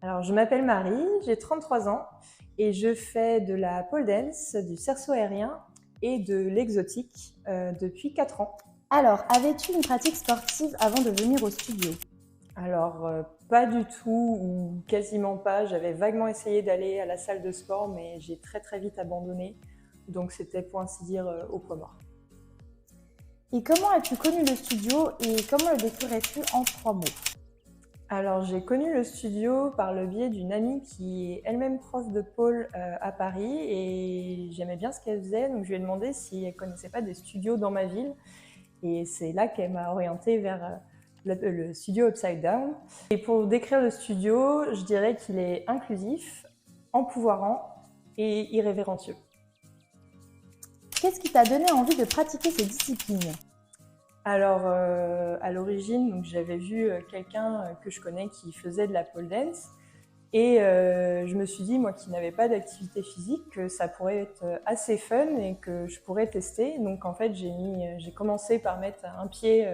Alors, je m'appelle Marie, j'ai 33 ans et je fais de la pole dance, du cerceau aérien et de l'exotique depuis 4 ans. Alors, avais-tu une pratique sportive avant de venir au studio? Alors, pas du tout ou quasiment pas. J'avais vaguement essayé d'aller à la salle de sport, mais j'ai très très vite abandonné. Donc, c'était pour ainsi dire au point mort. Et comment as-tu connu le studio et comment le décrirais-tu en 3 mots? Alors, j'ai connu le studio par le biais d'une amie qui est elle-même prof de pole à Paris et j'aimais bien ce qu'elle faisait, donc je lui ai demandé si elle connaissait pas des studios dans ma ville. Et c'est là qu'elle m'a orientée vers le studio Upside Down. Et pour décrire le studio, je dirais qu'il est inclusif, empouvoirant et irrévérencieux. Qu'est-ce qui t'a donné envie de pratiquer ces disciplines? Alors, à l'origine, donc, j'avais vu quelqu'un que je connais qui faisait de la pole dance. Et je me suis dit, moi qui n'avais pas d'activité physique, que ça pourrait être assez fun et que je pourrais tester. Donc en fait, j'ai commencé par mettre un pied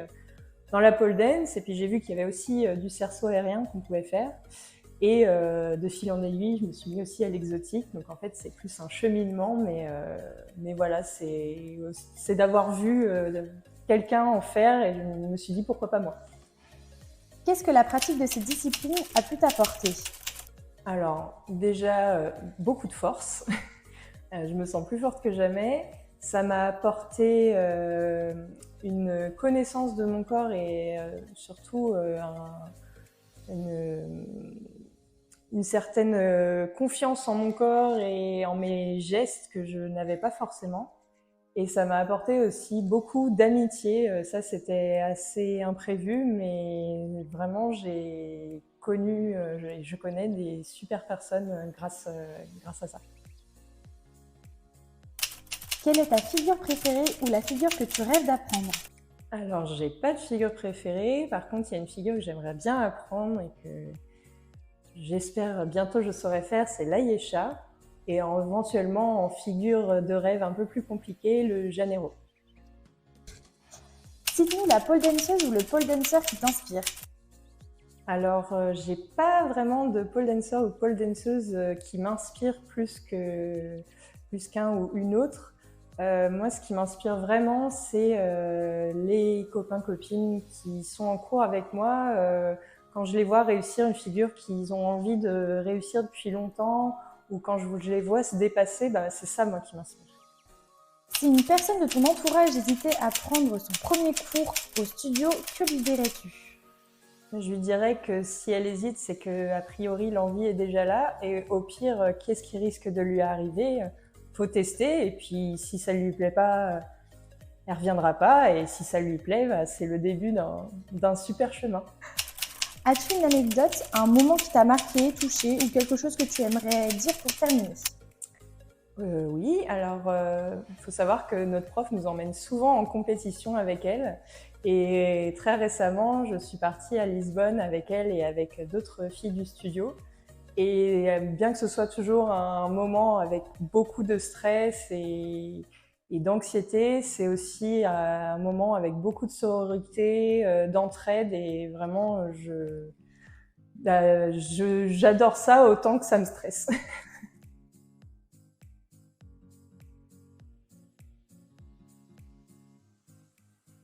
dans la pole dance et puis j'ai vu qu'il y avait aussi du cerceau aérien qu'on pouvait faire. Et de fil en aiguille, je me suis mis aussi à l'exotique. Donc en fait, c'est plus un cheminement, mais voilà, c'est d'avoir vu quelqu'un en faire et je me suis dit pourquoi pas moi. Qu'est-ce que la pratique de ces disciplines a pu t'apporter? Alors déjà, beaucoup de force. Je me sens plus forte que jamais. Ça m'a apporté une connaissance de mon corps et surtout une, une certaine confiance en mon corps et en mes gestes que je n'avais pas forcément. Et ça m'a apporté aussi beaucoup d'amitié. Ça, c'était assez imprévu, mais vraiment, j'ai connu, je connais des super personnes grâce à ça. Quelle est ta figure préférée ou la figure que tu rêves d'apprendre? Alors, j'ai pas de figure préférée. Par contre, il y a une figure que j'aimerais bien apprendre et que j'espère bientôt je saurai faire, c'est l'Ayesha. Et éventuellement, en figure de rêve un peu plus compliquée, le Janeiro. Cite-nous la pole danceuse ou le pole dancer qui t'inspire. Alors, j'ai pas vraiment de pole dancer ou pole danceuse qui m'inspire plus qu'un ou une autre. Moi, ce qui m'inspire vraiment, c'est les copains-copines qui sont en cours avec moi. Quand je les vois réussir une figure qu'ils ont envie de réussir depuis longtemps, ou quand je les vois se dépasser, bah, c'est ça, moi, qui m'inspire. Si une personne de ton entourage hésitait à prendre son premier cours au studio, que lui dirais-tu? Je lui dirais que si elle hésite, c'est qu'a priori l'envie est déjà là. Et au pire, qu'est-ce qui risque de lui arriver? Faut tester. Et puis si ça lui plaît pas, elle reviendra pas. Et si ça lui plaît, bah, c'est le début d'un super chemin. As-tu une anecdote, un moment qui t'a marqué, touché ou quelque chose que tu aimerais dire pour terminer? Oui, alors il faut savoir que notre prof nous emmène souvent en compétition avec elle. Et très récemment, je suis partie à Lisbonne avec elle et avec d'autres filles du studio. Et bien que ce soit toujours un moment avec beaucoup de stress et d'anxiété, c'est aussi un moment avec beaucoup de sororité, d'entraide et vraiment, j'adore ça autant que ça me stresse.